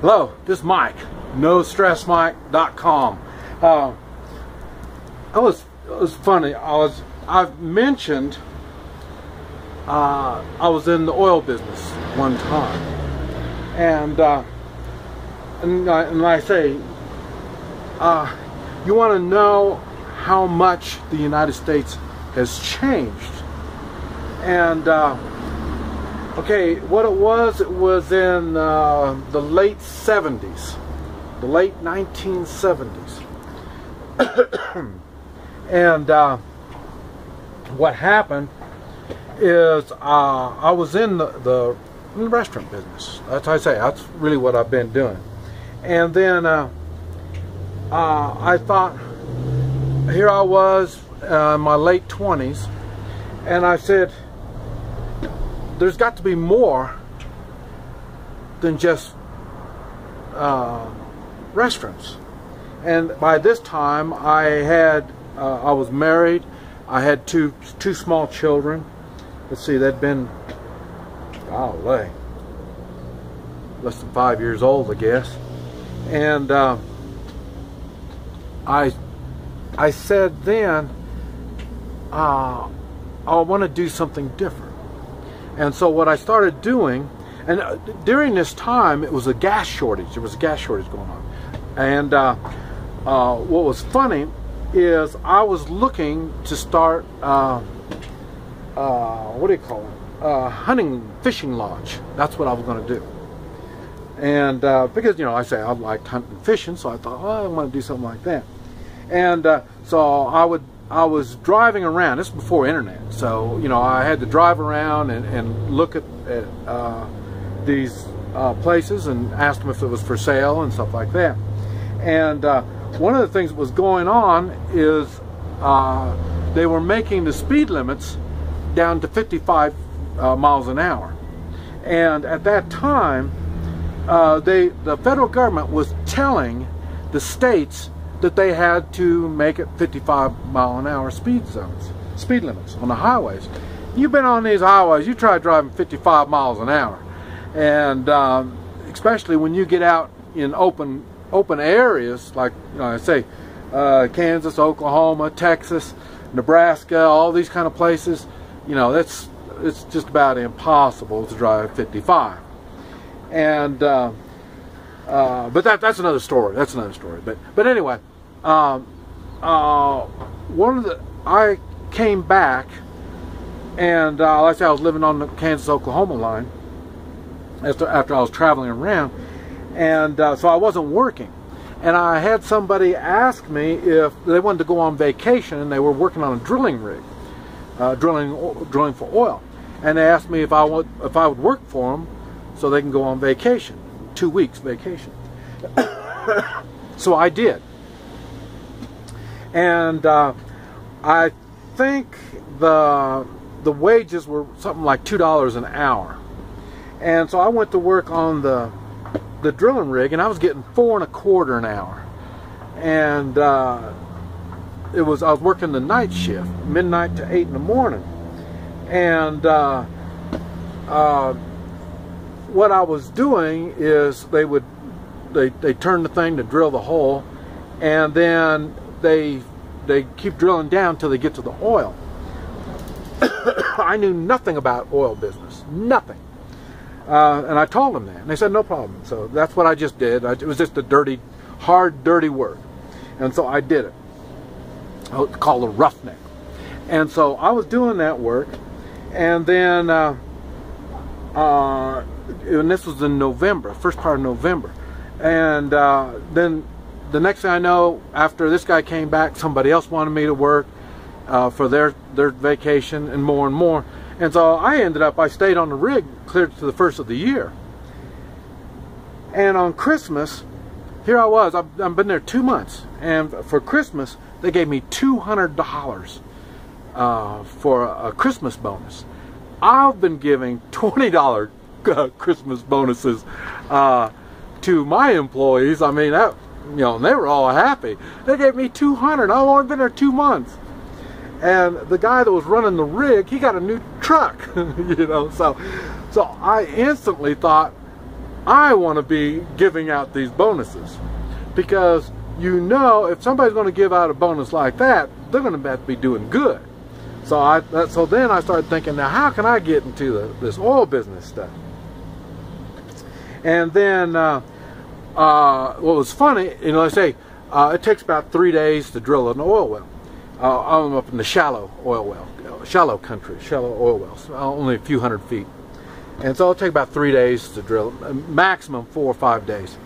Hello, this is Mike, NoStressMike.com. It was funny. I've mentioned I was in the oil business one time, and I say, you want to know how much the United States has changed, and okay, what it was in the late 70s, the late 1970s. And what happened is I was in the restaurant business. That's how I say, that's really what I've been doing. And then I thought, here I was in my late 20s, and I said, there's got to be more than just restaurants. And by this time I was married. I had two small children. Let's see, they'd been, golly, less than 5 years old, I guess. And I said then, I want to do something different. And so what I started doing, and during this time it was a gas shortage. There was a gas shortage going on. And what was funny is I was looking to start, what do you call it? Fishing lodge. That's what I was going to do. And because, you know, I say I liked hunting and fishing, so I thought, oh, I want to do something like that. And so I was driving around. This was before internet, so you know I had to drive around and look at these places and ask them if it was for sale and stuff like that. And one of the things that was going on is they were making the speed limits down to 55 miles an hour. And at that time, the federal government was telling the states that they had to make it 55-mile-an-hour speed limits on the highways. You've been on these highways, you try driving 55 miles an hour, and especially when you get out in open areas like, you know, I say Kansas, Oklahoma, Texas, Nebraska, all these kind of places. You know, it's just about impossible to drive 55. And but that's another story. That's another story. But anyway, I came back, and like I said, I was living on the Kansas-Oklahoma line after I was traveling around, and so I wasn't working. And I had somebody ask me if they wanted to go on vacation, and they were working on a drilling rig, drilling for oil, and they asked me if I would work for them so they can go on vacation. 2 weeks vacation. So I did, and I think the wages were something like $2 an hour, and so I went to work on the drilling rig, and I was getting $4.25 an hour, and I was working the night shift, midnight to 8 in the morning, and what I was doing is they turn the thing to drill the hole, and then they keep drilling down till they get to the oil. I knew nothing about oil business, nothing, and I told them that, and they said no problem. So that's what I just did. It was just a hard, dirty work, and so I did it. I was called a roughneck, and so I was doing that work, and then. And this was in November, first part of November, and then the next thing I know, after this guy came back, somebody else wanted me to work for their vacation, and more, and so I stayed on the rig clear to the first of the year. And on Christmas, here I was, I've been there 2 months, and for Christmas they gave me $200 for a Christmas bonus. I've been giving $20 Christmas bonuses to my employees. I mean, that, you know, and they were all happy. They gave me $200. I've only been there 2 months, and the guy that was running the rig, he got a new truck. You know, so I instantly thought, I want to be giving out these bonuses, because you know, if somebody's going to give out a bonus like that, they're going to have to be doing good. So then I started thinking, now how can I get into this oil business stuff? And then what was funny, you know, I say it takes about 3 days to drill an oil well. I'm up in the shallow oil well, shallow country, shallow oil wells, only a few hundred feet. And so it'll take about 3 days to drill, maximum 4 or 5 days.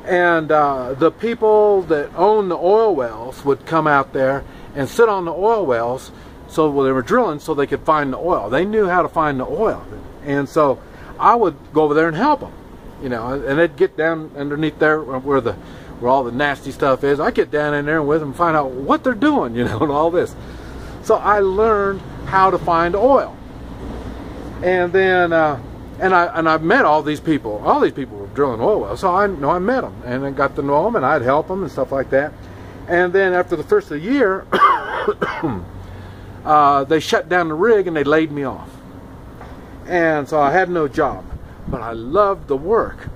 And the people that own the oil wells would come out there and sit on the oil wells, so they were drilling so they could find the oil. They knew how to find the oil. And so I would go over there and help them, you know, and they'd get down underneath there where all the nasty stuff is. I get down in there with them and find out what they're doing, you know, and all this. So I learned how to find oil. And then and I met all these people. All these people were drilling oil wells, so I met them and I got to know them, and I'd help them and stuff like that. And then after the first of the year, they shut down the rig and they laid me off. And so I had no job, but I loved the work.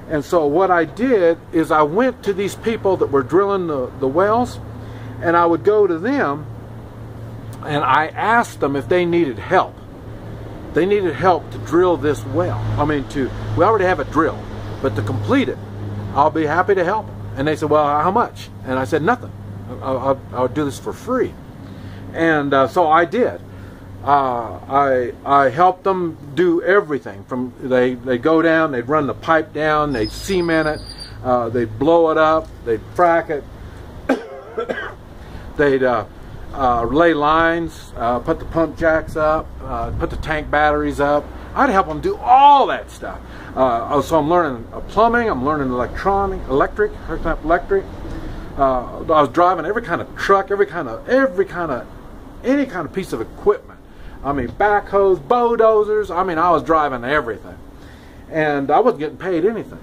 And so what I did is I went to these people that were drilling the wells, and I would go to them and I asked them if they needed help. They needed help to drill this well. I mean, we already have it drilled, but to complete it, I'll be happy to help them. And they said, well, how much? And I said, nothing. I'll do this for free. And so I did. I helped them do everything. From they go down, they'd run the pipe down, they'd cement it, they'd blow it up, they'd frack it, they'd lay lines, put the pump jacks up, put the tank batteries up. I'd help them do all that stuff. So I'm learning plumbing, I'm learning electric, hooking up electric. I was driving every kind of truck, any kind of piece of equipment. I mean, backhoes, bulldozers. I mean, I was driving everything, and I wasn't getting paid anything.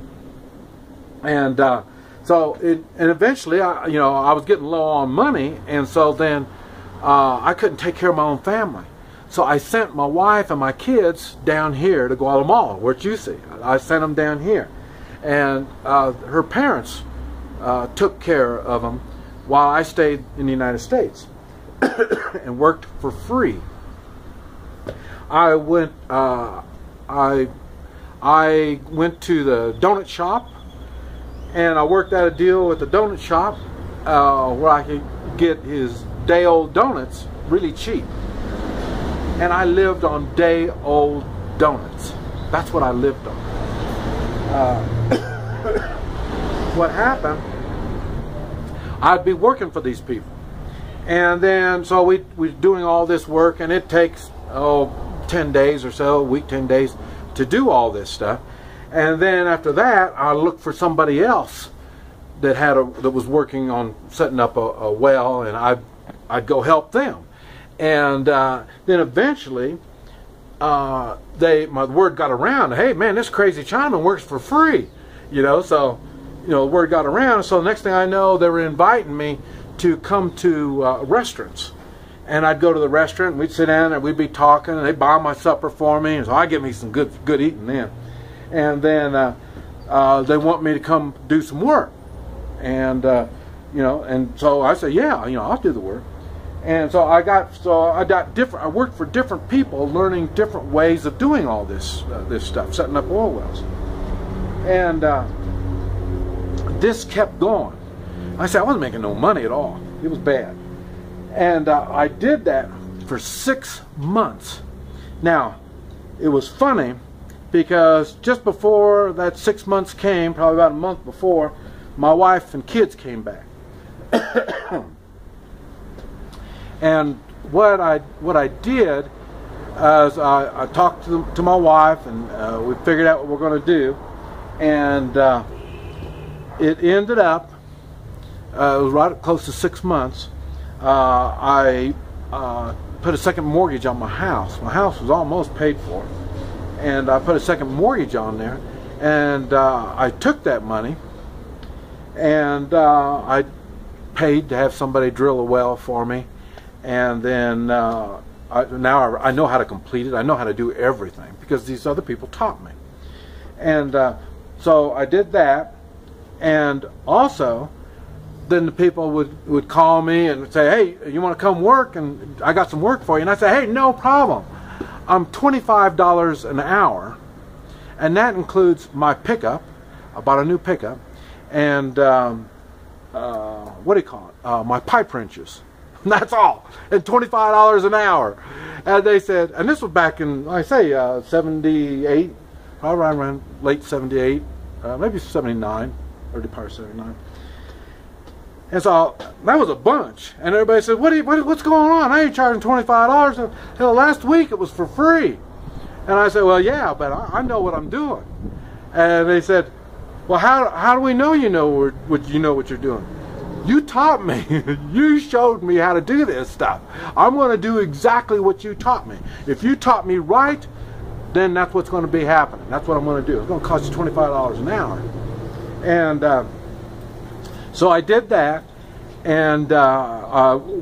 And and eventually, I was getting low on money, and so then I couldn't take care of my own family. So I sent my wife and my kids down here to Guatemala, where you see. I sent them down here, and her parents took care of them while I stayed in the United States and worked for free. I went to the donut shop, and I worked out a deal with the donut shop where I could get his day-old donuts really cheap. And I lived on day-old donuts. That's what I lived on. What happened, I'd be working for these people. And then, so we're doing all this work, and it takes, 10 days or so, a week, 10 days, to do all this stuff. And then after that, I looked for somebody else that was working on setting up a well, and I'd go help them. And then eventually, my word got around. Hey, man, this crazy Chinaman works for free, So, the word got around. So the next thing I know, they were inviting me to come to restaurants. And I'd go to the restaurant, and we'd sit down, and we'd be talking, and they'd buy my supper for me, and so I'd get me some good eating then. And then they want me to come do some work. And, and so I said, yeah, I'll do the work. And so I worked for different people, learning different ways of doing all this stuff, setting up oil wells. And this kept going. I said I wasn't making no money at all. It was bad. And I did that for 6 months. Now, it was funny because just before that 6 months came, probably about a month before, my wife and kids came back. And what I did is I talked to my wife, and we figured out what we're going to do. And it ended up, it was right close to 6 months, I put a second mortgage on my house. My house was almost paid for, and I put a second mortgage on there, and I took that money, and I paid to have somebody drill a well for me, and then now I know how to complete it. I know how to do everything because these other people taught me. And So I did that, and also then the people would call me and say, hey, you want to come work? And I got some work for you. And I say, hey, no problem. I'm $25 an hour, and that includes my pickup. I bought a new pickup, and what do you call it? My pipe wrenches. That's all. And $25 an hour. And they said, and this was back in, I say, 78, probably around late 78, maybe 79, early part of 79. And so that was a bunch. And everybody said, what's going on? I ain't charging $25. Hell, last week it was for free. And I said, well, yeah, but I know what I'm doing. And they said, well, how do we know you know what you're doing? You taught me. You showed me how to do this stuff. I'm going to do exactly what you taught me. If you taught me right, then that's what's going to be happening. That's what I'm going to do. It's going to cost you $25 an hour. And so I did that, and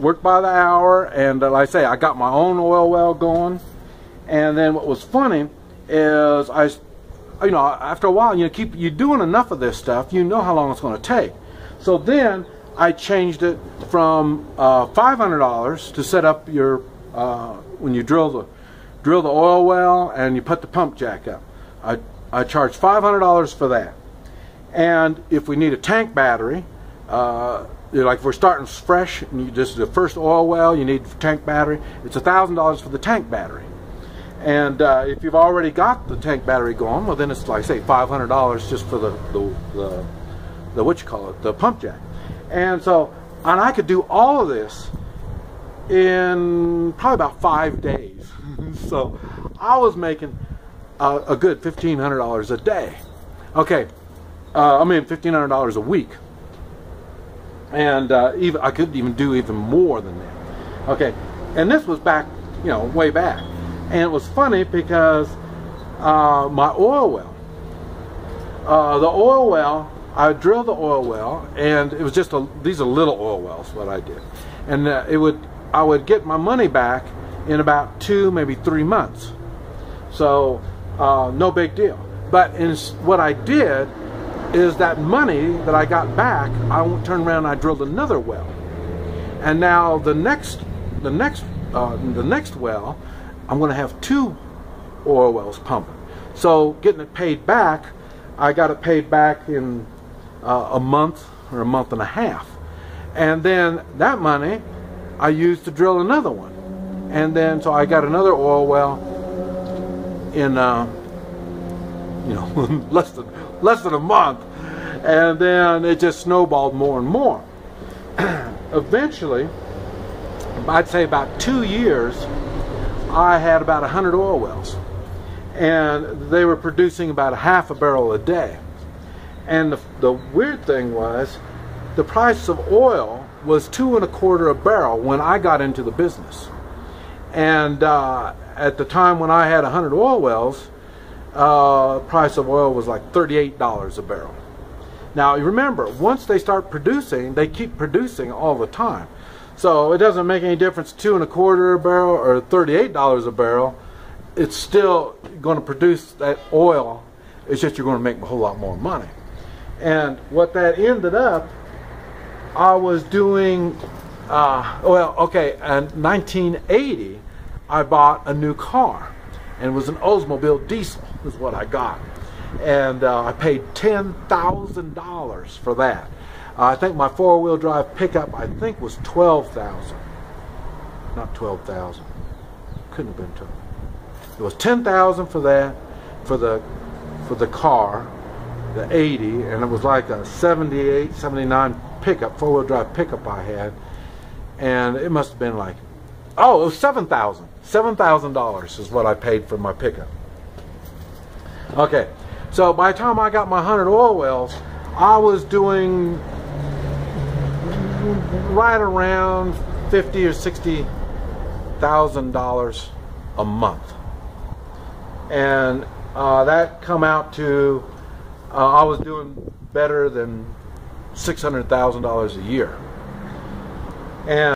worked by the hour, and like I say, I got my own oil well going. And then what was funny is after a while, you're doing enough of this stuff, you know how long it's going to take. So then I changed it from $500 to set up your when you drill the oil well and you put the pump jack up. I charge $500 for that. And if we need a tank battery, like if we're starting fresh and this is the first oil well, you need a tank battery, it's $1,000 for the tank battery. And if you've already got the tank battery going, well then it's like, say, $500 just for the what you call it, the pump jack. And so, and I could do all of this in probably about 5 days. So I was making a good $1,500 a day. Okay, I mean $1,500 a week. And I could even do even more than that. Okay, and this was back, way back. And it was funny because my oil well, the oil well, I drilled the oil well, and it was just these are little oil wells, what I did. And I would get my money back in about 2, maybe 3 months. So no big deal. But what I did is that money that I got back, I turned around and I drilled another well. And now the next well, I'm going to have 2 oil wells pumping. So getting it paid back, I got it paid back in a month or a month and a half. And then that money I used to drill another one. And then so I got another oil well in less than a month. And then it just snowballed more and more. Eventually, I'd say about 2 years, I had about 100 oil wells, and they were producing about half a barrel a day. And the weird thing was, the price of oil was $2.25 a barrel when I got into the business. And at the time when I had 100 oil wells, price of oil was like $38 a barrel. Now you remember, once they start producing, they keep producing all the time. So it doesn't make any difference $2.25 a barrel or $38 a barrel. It's still going to produce that oil. It's just you're going to make a whole lot more money. And what that ended up, I was doing, in 1980, I bought a new car. And it was an Oldsmobile diesel is what I got. And I paid $10,000 for that. I think my 4-wheel drive pickup, I think, was $12,000. Not $12,000. Couldn't have been $12,000. It was $10,000 for that, for the car, the 80, and it was like a 78, 79 pickup, 4-wheel drive pickup I had, and it must have been like, oh, it was $7,000. $7,000 is what I paid for my pickup. Okay, so by the time I got my 100 oil wells, I was doing right around $50,000 or $60,000 a month, and that come out to I was doing better than $600,000 a year. And